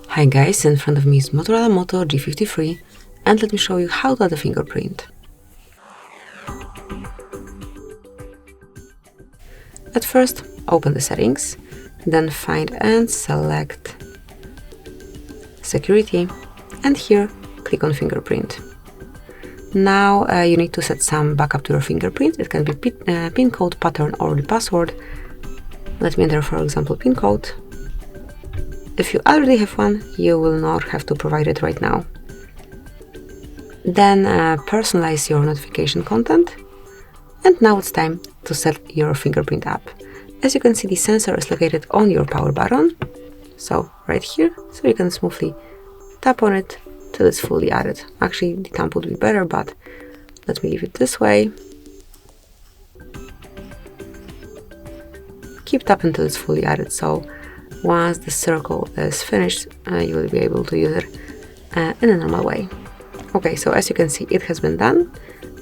Hi guys, in front of me is MOTOROLA Moto G53 and let me show you how to add a fingerprint. At first, open the settings, then find and select security, and here click on fingerprint. Now you need to set some backup to your fingerprint. It can be pin code, pattern, or the password. Let me enter, for example, pin code. If you already have one, you will not have to provide it right now. Then personalize your notification content. And now it's time to set your fingerprint up. As you can see, the sensor is located on your power button. So right here, so you can smoothly tap on it till it's fully added. Actually, the thumb would be better, but let me leave it this way. Keep tapping until it's fully added. So once the circle is finished, you will be able to use it in a normal way. Okay, so as you can see, it has been done.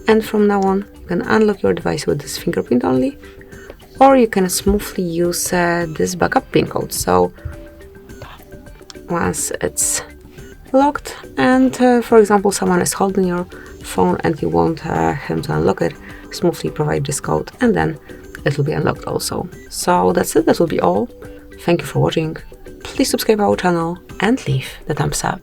And from now on, you can unlock your device with this fingerprint only, or you can smoothly use this backup pin code. So once it's locked and, for example, someone is holding your phone and you want him to unlock it, smoothly provide this code and then it will be unlocked also. So that's it, that will be all. Thank you for watching. Please subscribe our channel and leave the thumbs up.